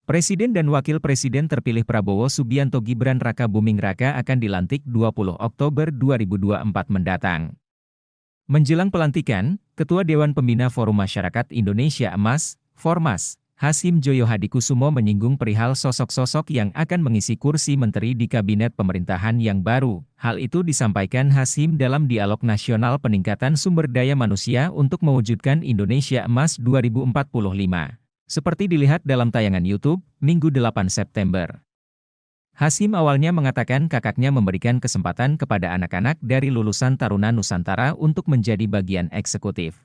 Presiden dan Wakil Presiden terpilih Prabowo Subianto Gibran Rakabuming Raka akan dilantik 20 Oktober 2024 mendatang. Menjelang pelantikan, Ketua Dewan Pembina Forum Masyarakat Indonesia Emas, Formas, Hasyim Joyo Hadikusumo menyinggung perihal sosok-sosok yang akan mengisi kursi menteri di kabinet pemerintahan yang baru. Hal itu disampaikan Hasyim dalam Dialog Nasional Peningkatan Sumber Daya Manusia untuk Mewujudkan Indonesia Emas 2045. Seperti dilihat dalam tayangan YouTube, Minggu 8 September. Hasyim awalnya mengatakan kakaknya memberikan kesempatan kepada anak-anak dari lulusan Taruna Nusantara untuk menjadi bagian eksekutif.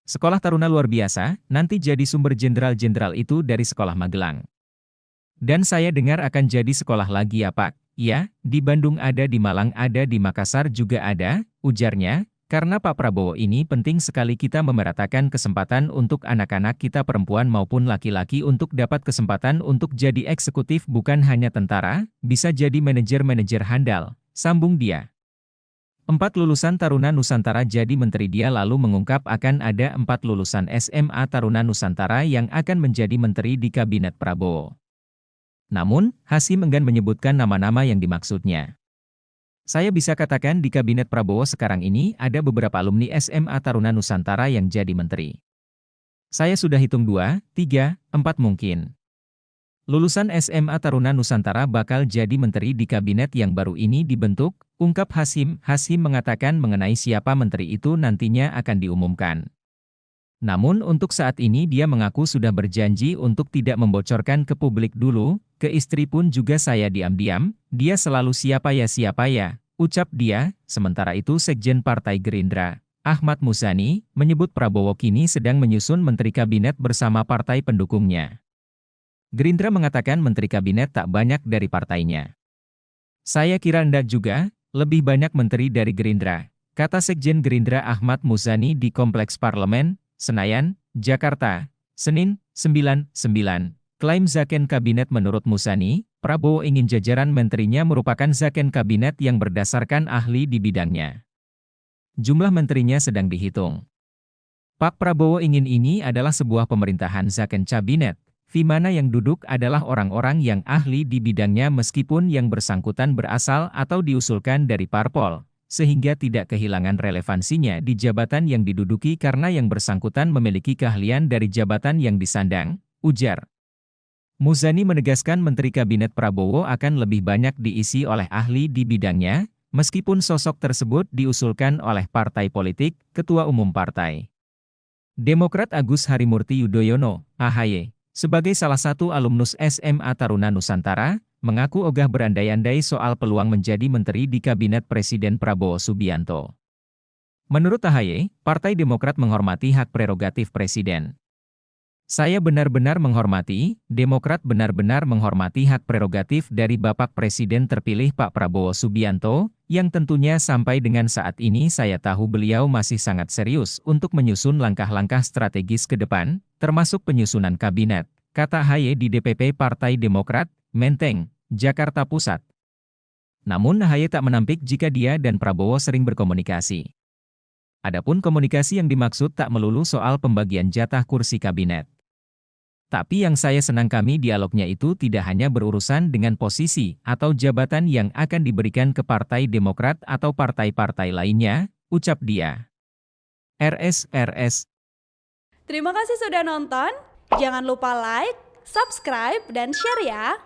Sekolah Taruna luar biasa, nanti jadi sumber jenderal-jenderal itu dari sekolah Magelang. Dan saya dengar akan jadi sekolah lagi ya Pak. Ya, di Bandung ada, di Malang ada, di Makassar juga ada, ujarnya. Karena Pak Prabowo ini penting sekali kita memeratakan kesempatan untuk anak-anak kita perempuan maupun laki-laki untuk dapat kesempatan untuk jadi eksekutif bukan hanya tentara, bisa jadi manajer-manajer handal, sambung dia. 4 lulusan Taruna Nusantara jadi menteri. Dia lalu mengungkap akan ada 4 lulusan SMA Taruna Nusantara yang akan menjadi menteri di Kabinet Prabowo. Namun, Hasyim enggan menyebutkan nama-nama yang dimaksudnya. Saya bisa katakan di Kabinet Prabowo sekarang ini ada beberapa alumni SMA Taruna Nusantara yang jadi menteri. Saya sudah hitung 2, 3, 4 mungkin. Lulusan SMA Taruna Nusantara bakal jadi menteri di kabinet yang baru ini dibentuk, ungkap Hasyim. Hasyim mengatakan mengenai siapa menteri itu nantinya akan diumumkan. Namun untuk saat ini dia mengaku sudah berjanji untuk tidak membocorkan ke publik dulu, ke istri pun juga saya diam-diam, dia selalu siapa ya, ucap dia. Sementara itu Sekjen Partai Gerindra, Ahmad Muzani, menyebut Prabowo kini sedang menyusun menteri kabinet bersama partai pendukungnya. Gerindra mengatakan menteri kabinet tak banyak dari partainya. Saya kira ndak juga, lebih banyak menteri dari Gerindra, kata Sekjen Gerindra Ahmad Muzani di Kompleks Parlemen, Senayan, Jakarta, Senin, 9/9. Klaim Zaken Kabinet. Menurut Muzani, Prabowo ingin jajaran menterinya merupakan Zaken Kabinet yang berdasarkan ahli di bidangnya. Jumlah menterinya sedang dihitung. Pak Prabowo ingin ini adalah sebuah pemerintahan Zaken Kabinet, di mana yang duduk adalah orang-orang yang ahli di bidangnya meskipun yang bersangkutan berasal atau diusulkan dari parpol, sehingga tidak kehilangan relevansinya di jabatan yang diduduki karena yang bersangkutan memiliki keahlian dari jabatan yang disandang, ujar. Muzani menegaskan menteri kabinet Prabowo akan lebih banyak diisi oleh ahli di bidangnya, meskipun sosok tersebut diusulkan oleh partai politik, Ketua Umum Partai Demokrat Agus Harimurti Yudhoyono, AHY, sebagai salah satu alumnus SMA Taruna Nusantara, mengaku ogah berandai-andai soal peluang menjadi menteri di Kabinet Presiden Prabowo Subianto. Menurut AHY, Partai Demokrat menghormati hak prerogatif Presiden. Saya benar-benar menghormati, Demokrat benar-benar menghormati hak prerogatif dari Bapak Presiden terpilih Pak Prabowo Subianto, yang tentunya sampai dengan saat ini saya tahu beliau masih sangat serius untuk menyusun langkah-langkah strategis ke depan, termasuk penyusunan kabinet, kata AHY di DPP Partai Demokrat, Menteng, Jakarta Pusat. Namun AHY tak menampik jika dia dan Prabowo sering berkomunikasi. Adapun komunikasi yang dimaksud tak melulu soal pembagian jatah kursi kabinet. Tapi yang saya senang kami dialognya itu tidak hanya berurusan dengan posisi atau jabatan yang akan diberikan ke Partai Demokrat atau partai-partai lainnya, ucap dia. RS. Terima kasih sudah nonton, jangan lupa like, subscribe, dan share ya!